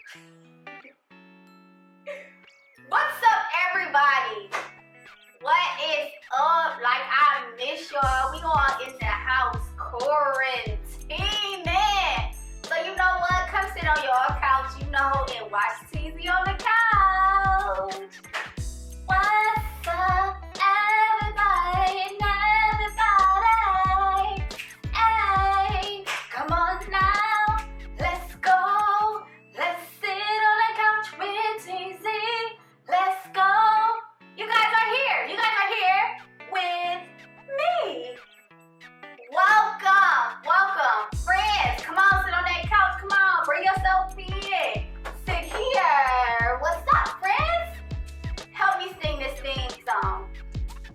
What's up, everybody? What is up? Like, I miss y'all. We all in the house quarantining. So you know what? Come sit on your couch, and watch Tezzie on the couch. What's up, everybody and everybody? Hey, come on now. Let's go. Let's sit on the couch with Tezzie. Let's go. You guys are here. You guys are here with me. Welcome. Welcome. Friends, come on, sit on that couch. Come on, bring yourself in. Sit here. What's up, friends? Help me sing this theme song.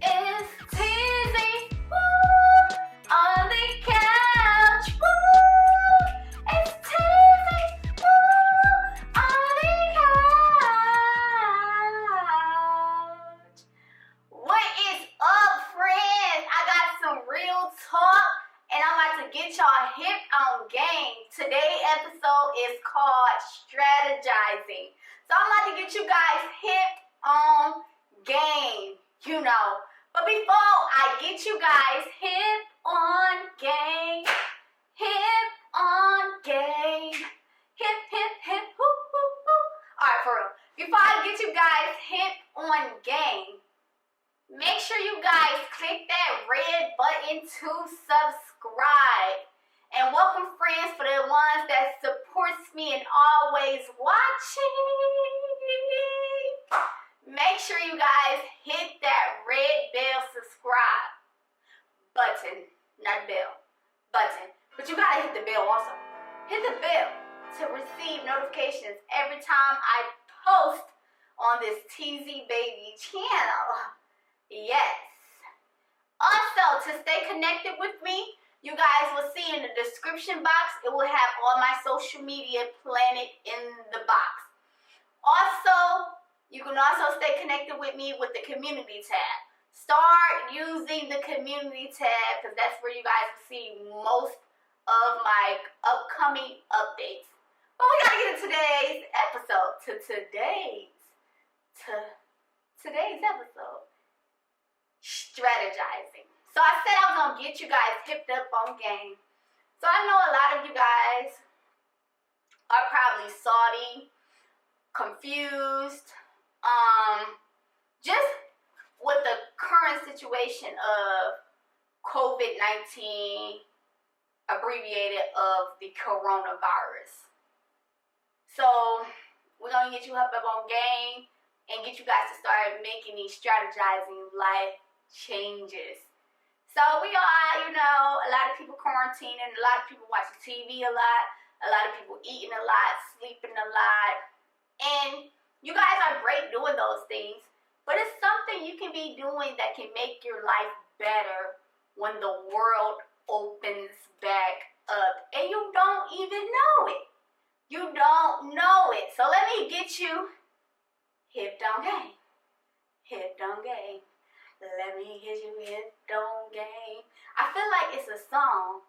It's Tezzie, woo, on the couch, woo. It's Tezzie, woo, on the couch. What is up, friends? I got some real talk, and I'm about to get y'all hip on game. Today's episode is called Strategizing. So I'm about to get you guys hip on game, But before I get you guys hip on game, hip, whoop, whoop, whoop. All right, for real. Before I get you guys hip on game, make sure you guys click that red button to subscribe. And welcome, friends, for the ones that supports me and always watching. Make sure you guys hit that red bell subscribe button. Not bell, button. But you gotta hit the bell also. Hit the bell to receive notifications every time I post on this Tezzie Baby channel. Yes. Also, to stay connected with me, you guys will see in the description box, it will have all my social media planted in the box. Also, you can also stay connected with me with the community tab. Start using the community tab because that's where you guys will see most of my upcoming updates. But we gotta get to today's episode. Today's episode. Strategizing. So I said I was gonna get you guys hipped up on game. So I know a lot of you guys are probably salty, confused, just with the current situation of COVID-19, abbreviated of the coronavirus. So we're gonna get you up on game and get you guys to start making these strategizing life changes. So we are, a lot of people quarantining, a lot of people watching TV a lot of people eating a lot, sleeping a lot. And you guys are great doing those things, but it's something you can be doing that can make your life better when the world opens back up and you don't even know it. You don't know it. So let me get you hipped on game. Hipped on game. Let me get you hipped on game. I feel like it's a song,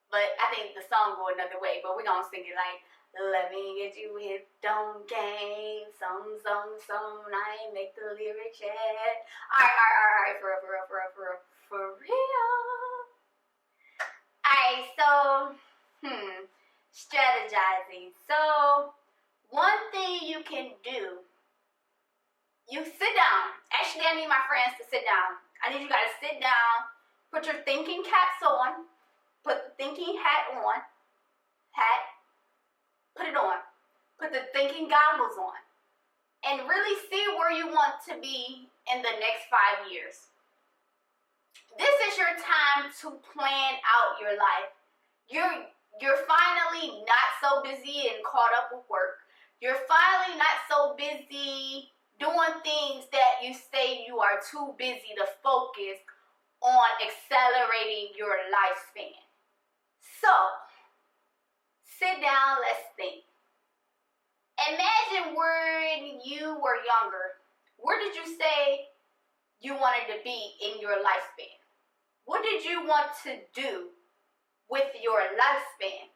but I think the song go another way, but we're going to sing it like, let me get you hipped on game. Some, I ain't make the lyrics yet. All right, for real. Alright, so, strategizing. So, one thing you can do, you sit down. Actually, I need my friends to sit down. I need you guys to sit down, put your thinking caps on, put the thinking hat on, put it on, put the thinking goggles on, and really see where you want to be in the next 5 years. This is your time to plan out your life. You're finally not so busy and caught up with work. You're finally not so busy doing things that you say you are too busy to focus on accelerating your lifespan. So, sit down, let's think. Imagine when you were younger. Where did you say you wanted to be in your lifespan? What did you want to do with your lifespan?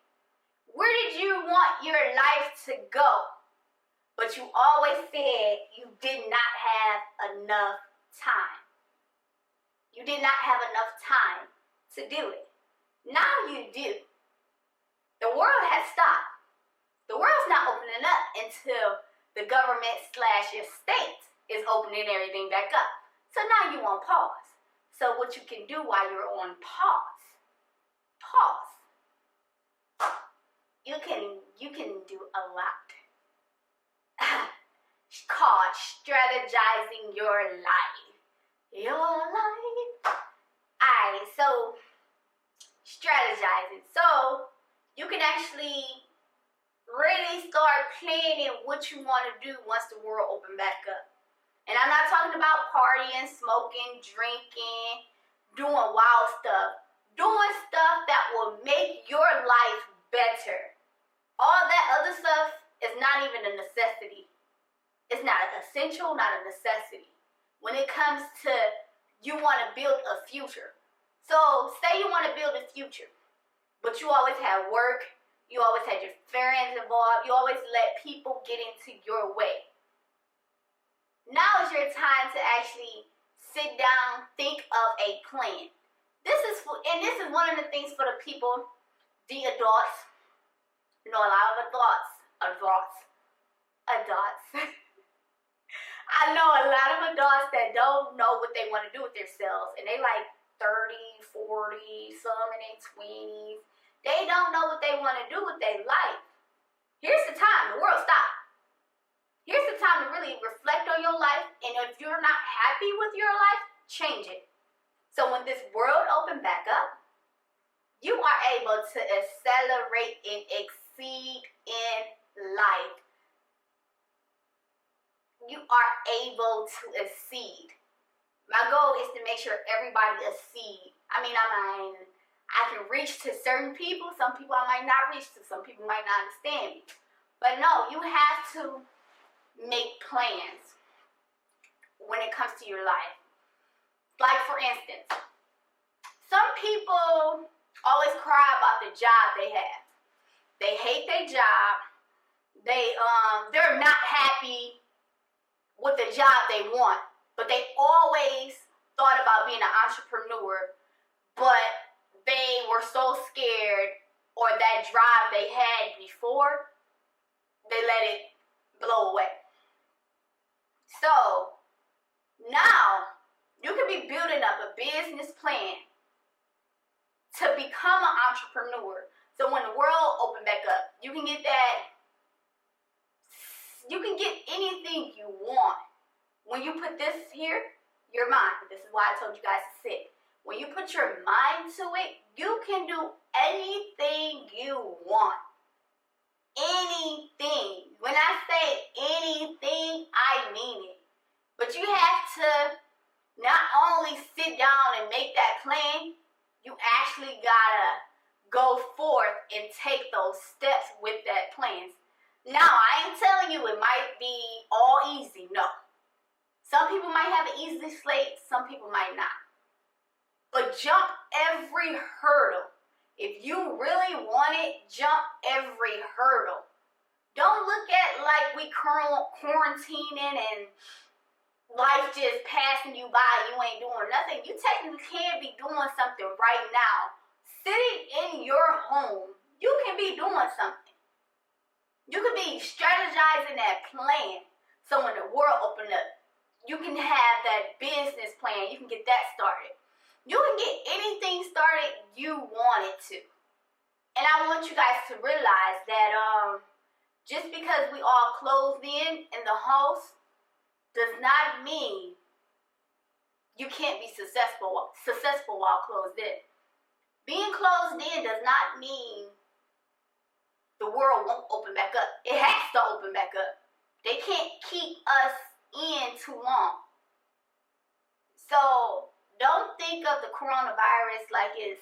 Where did you want your life to go, but you always said you did not have enough time. You did not have enough time to do it. Now you do. The world has stopped. The world's not opening up until the government / your state is opening everything back up. So now you on pause. So what you can do while you're on pause, you can do a lot. It's called strategizing your life. Your life. Alright, so strategizing. So you can actually really start planning what you want to do once the world open back up. And I'm not talking about partying, smoking, drinking, doing wild stuff. Doing stuff that will make your life better. All that other stuff is not even a necessity. It's not an essential, not a necessity. When it comes to you want to build a future. So say you want to build a future, but you always have work, you always had your friends involved, you always let people get into your way. Now is your time to actually sit down, think of a plan. This is one of the things for the people, the adults. You know, a lot of adults. I know a lot of adults that don't know what they want to do with themselves, and they like 30, 40, some in their 20s. They don't know what they want to do with their life. Here's the time. The world stopped. Here's the time to really reflect on your life, and if you're not happy with your life, change it. So when this world opened back up, you are able to accelerate and exceed in life. You are able to exceed. My goal is to make sure everybody exceed. I can reach to certain people. Some people I might not reach to. Some people might not understand me. But no, you have to make plans when it comes to your life. Like for instance, some people always cry about the job they have. They hate their job. They're not happy with the job they want, but they always thought about being an entrepreneur, but they were so scared, or that drive they had before, they let it blow away. So now you can be building up a business plan to become an entrepreneur. So when the world open back up, you can get anything you want. When you put this here, your mind, this is why I told you guys to sit. When you put your mind to it, you can do anything you want. Anything. When I say anything, I mean it. But you have to not only sit down and make that plan, you actually gotta go forth and take those steps with that plan. Now, I ain't telling you it might be all easy, no. Some people might have an easy slate, some people might not. But jump every hurdle. If you really want it, jump every hurdle. Don't look at like we quarantining and life just passing you by, you ain't doing nothing. You technically can be doing something right now. Sitting in your home, you can be doing something. You could be strategizing that plan. So when the world open up, you can have that business plan. You can get that started. You can get anything started you want it to. And I want you guys to realize that just because we all closed in the house does not mean you can't be successful while closed in. Being closed in does not mean the world won't open back up. It has to open back up. They can't keep us in too long. So don't think of the coronavirus like it's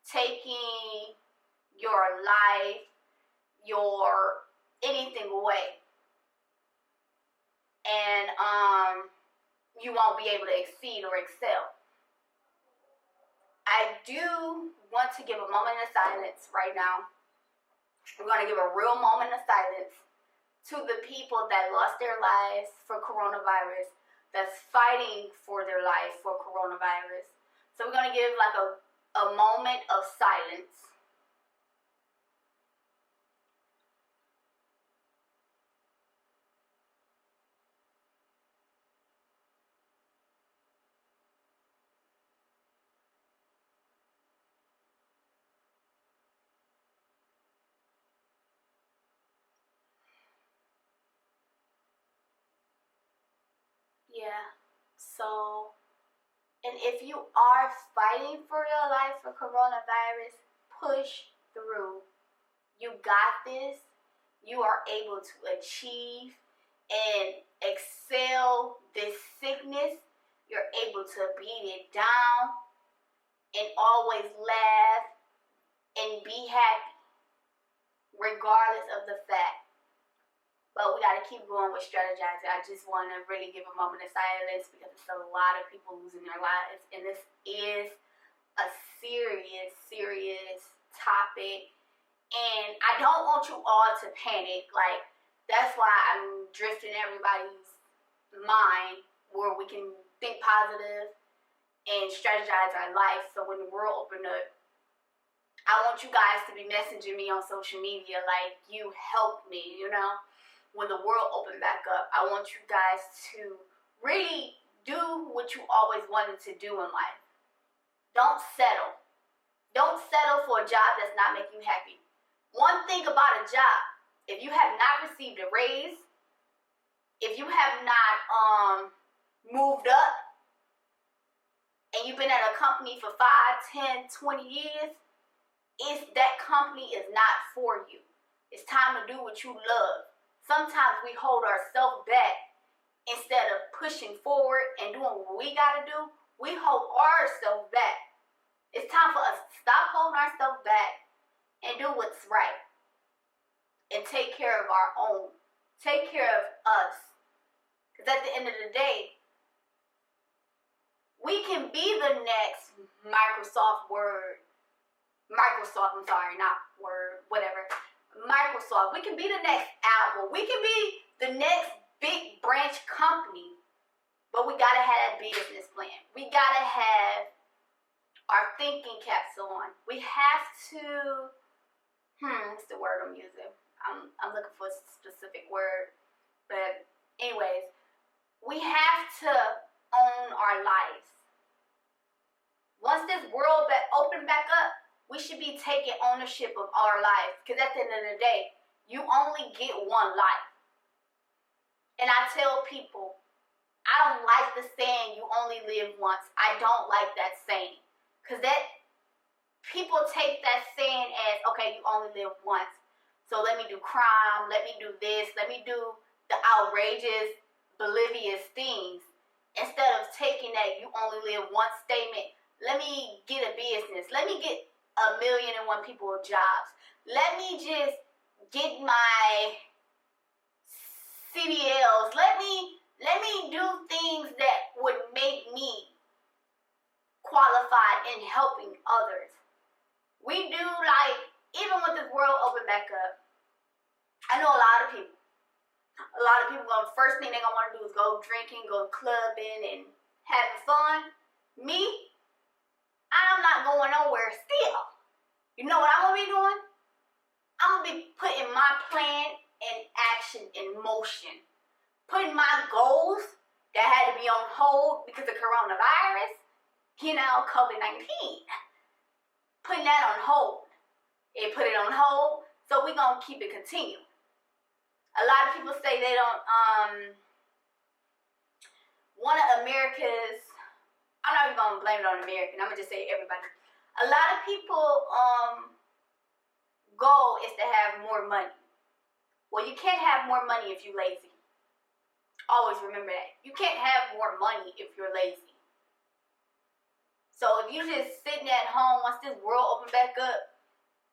taking your life, your anything away. And you won't be able to exceed or excel. I do want to give a moment of silence right now We're going to give a real moment of silence to the people that lost their lives for coronavirus, that's fighting for their life for coronavirus. So we're going to give like a moment of silence. Yeah, so, and if you are fighting for your life for coronavirus, push through. You got this. You are able to achieve and excel this sickness. You're able to beat it down and always laugh and be happy, regardless of the fact. But we got to keep going with strategizing. I just want to really give a moment of silence because it's a lot of people losing their lives. And this is a serious, serious topic. And I don't want you all to panic. Like, that's why I'm drifting everybody's mind where we can think positive and strategize our life. So when the world open up, I want you guys to be messaging me on social media like, you helped me, you know? When the world opened back up, I want you guys to really do what you always wanted to do in life. Don't settle. Don't settle for a job that's not making you happy. One thing about a job, if you have not received a raise, if you have not moved up, and you've been at a company for 5, 10, 20 years, that company is not for you. It's time to do what you love. Sometimes we hold ourselves back instead of pushing forward and doing what we gotta do. We hold ourselves back. It's time for us to stop holding ourselves back and do what's right. And take care of our own. Take care of us. Because at the end of the day, we can be the next Microsoft, Microsoft. We can be the next Apple. We can be the next big branch company. But we gotta have that business plan. We gotta have our thinking caps on. We have to, what's the word I'm using? I'm looking for a specific word. But anyways, we have to own our lives. Once this world open back up, we should be taking ownership of our lives. Because at the end of the day, you only get one life. And I tell people, I don't like the saying, you only live once. I don't like that saying. Because people take that saying as, okay, you only live once. So let me do crime, let me do this, let me do the outrageous, oblivious things. Instead of taking that you only live once statement, let me get a business. Let me get 1,000,001 people jobs. Let me just get my CDLs. Let me do things that would make me qualified in helping others. We do, like, even with this world open back up, I know a lot of people first thing they're gonna want to do is go drinking, go clubbing, and having fun. Me, I'm not going nowhere still. You know what I'm gonna be doing? I'm gonna be putting my plan in action, in motion. Putting my goals that had to be on hold because of coronavirus, COVID-19. Putting that on hold. It put it on hold, so we're gonna keep it continuing. A lot of people say they don't, one of America's, I'm not even gonna blame it on American, I'm gonna just say everybody. A lot of people, goal is to have more money. Well, you can't have more money if you're lazy. Always remember that. You can't have more money if you're lazy. So if you're just sitting at home once this world opened back up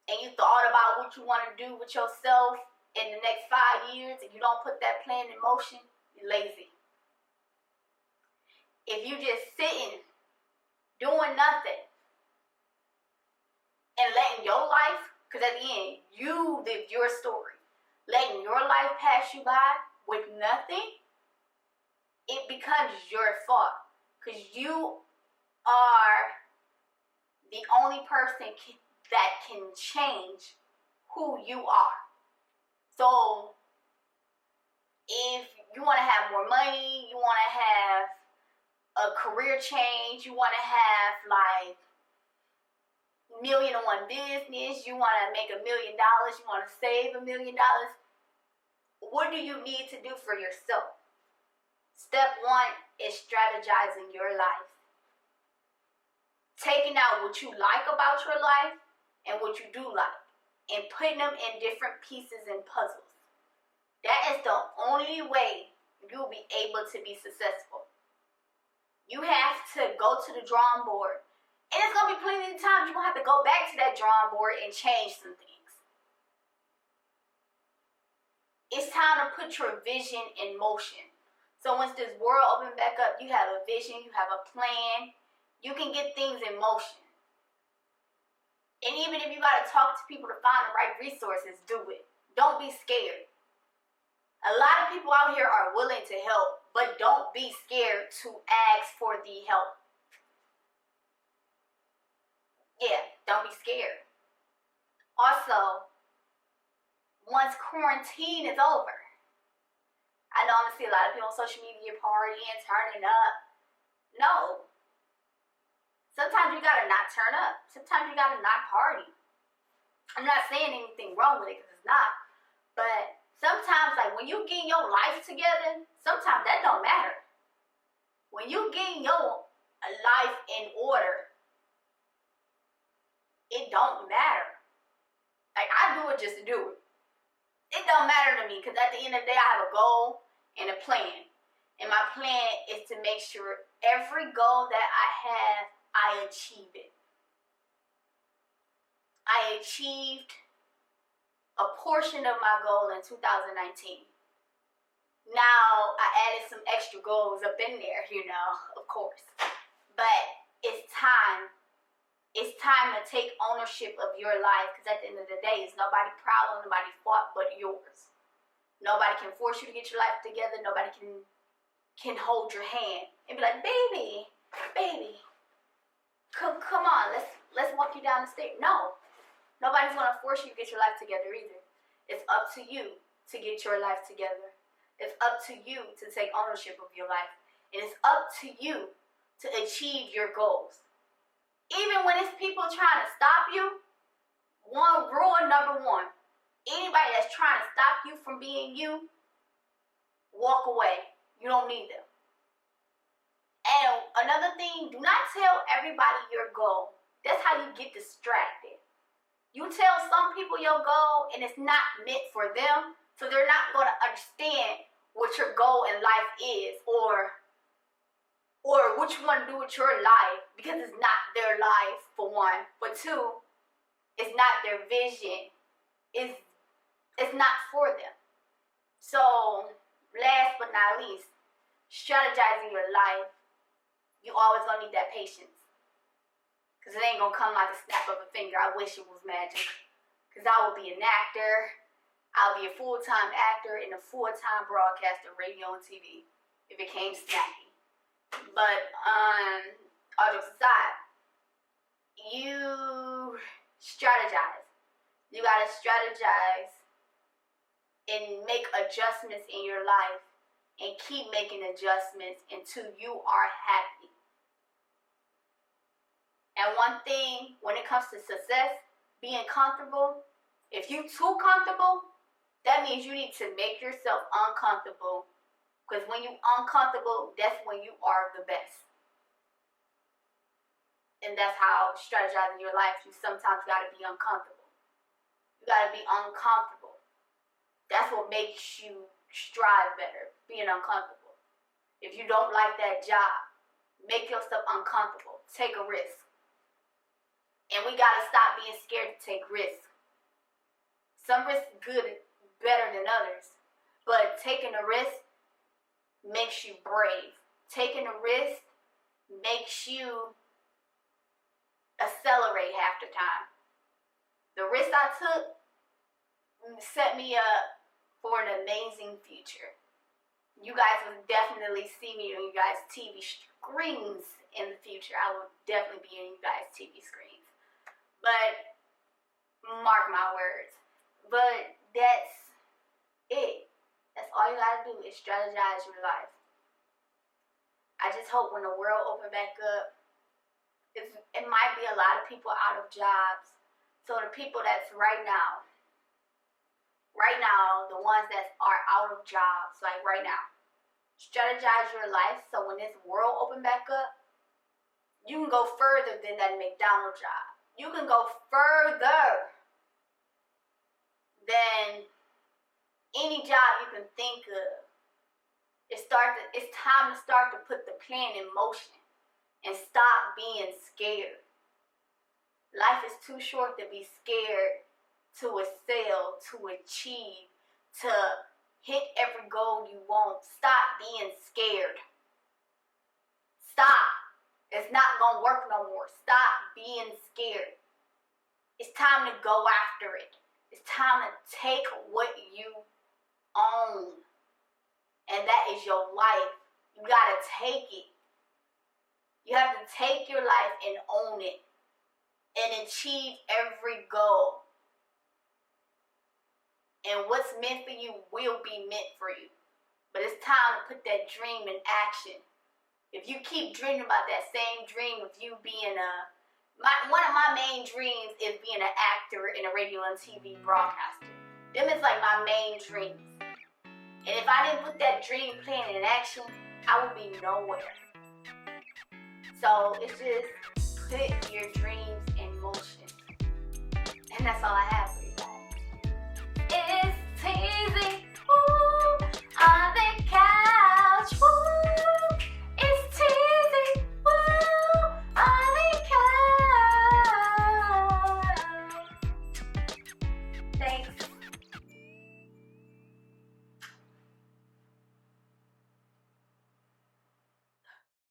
and you thought about what you want to do with yourself in the next 5 years and you don't put that plan in motion, you're lazy. If you just sitting, doing nothing, and letting your life Because at the end, you live your story. Letting your life pass you by with nothing, it becomes your fault. Because you are the only person that can change who you are. So if you want to have more money, you want to have a career change, you want to have like $1 million in one business, you want to make $1 million, you want to save $1 million, what do you need to do for yourself? Step one is strategizing your life. Taking out what you like about your life and what you do like, and putting them in different pieces and puzzles. That is the only way you'll be able to be successful. You have to go to the drawing board. And it's going to be plenty of times you're going to have to go back to that drawing board and change some things. It's time to put your vision in motion. So once this world opens back up, you have a vision, you have a plan, you can get things in motion. And even if you got to talk to people to find the right resources, do it. Don't be scared. A lot of people out here are willing to help, but don't be scared to ask for the help. Yeah, don't be scared. Also, once quarantine is over, I know I'm gonna see a lot of people on social media partying, turning up. No. Sometimes you gotta not turn up. Sometimes you gotta not party. I'm not saying anything wrong with it, because it's not. But sometimes, like when you get your life together, sometimes that don't matter. When you get your life in order, it don't matter. Like, I do it just to do it. It don't matter to me, because at the end of the day, I have a goal and a plan. And my plan is to make sure every goal that I have, I achieve it. I achieved a portion of my goal in 2019. Now, I added some extra goals up in there, of course. But it's time. It's time to take ownership of your life, because at the end of the day, it's nobody's problem, nobody's fault but yours. Nobody can force you to get your life together. Nobody can hold your hand and be like, baby, come on, let's walk you down the stairs. No, nobody's gonna force you to get your life together either. It's up to you to get your life together. It's up to you to take ownership of your life, and it's up to you to achieve your goals. Even when it's people trying to stop you, rule number one, anybody that's trying to stop you from being you, walk away. You don't need them. And another thing, do not tell everybody your goal. That's how you get distracted. You tell some people your goal and it's not meant for them, so they're not going to understand what your goal in life is, or what you want to do with your life, because it's not their life, for one. For two, it's not their vision. It's not for them. So, last but not least, strategizing your life, you always gonna need that patience. Because it ain't gonna come like a snap of a finger. I wish it was magic. Because I will be an actor. I'll be a full-time actor and a full-time broadcaster, radio and TV, if it came snappy. But all jokes aside, you strategize. You gotta strategize and make adjustments in your life, and keep making adjustments until you are happy. And one thing, when it comes to success, being comfortable, if you're too comfortable, that means you need to make yourself uncomfortable. Because when you're uncomfortable, that's when you are the best. And that's how strategizing your life, you sometimes got to be uncomfortable. You got to be uncomfortable. That's what makes you strive better, being uncomfortable. If you don't like that job, make yourself uncomfortable. Take a risk. And we got to stop being scared to take risks. Some risks good, better than others. But taking a risk makes you brave. Taking a risk makes you accelerate half the time. The risk I took set me up for an amazing future. You guys will definitely see me on you guys' TV screens in the future. I will definitely be in you guys' TV screens. But mark my words. But that's it. That's all you gotta do is strategize your life. I just hope when the world open back up, it might be a lot of people out of jobs. So the people that's right now, the ones that are out of jobs, like right now, strategize your life so when this world open back up, you can go further than that McDonald's job. You can go further than any job you can think of. It's time to start to put the plan in motion and stop being scared. Life is too short to be scared to excel, to achieve, to hit every goal you want. Stop being scared. Stop. It's not going to work no more. Stop being scared. It's time to go after it. It's time to take what you own. And that is your life. You got to take it. You have to take your life and own it and achieve every goal. And what's meant for you will be meant for you. But it's time to put that dream in action. If you keep dreaming about that same dream of you being one of my main dreams is being an actor and a radio and TV broadcaster. Them is like my main dreams. And if I didn't put that dream plan in action, I would be nowhere. So it's just put your dreams in motion. And that's all I have for you.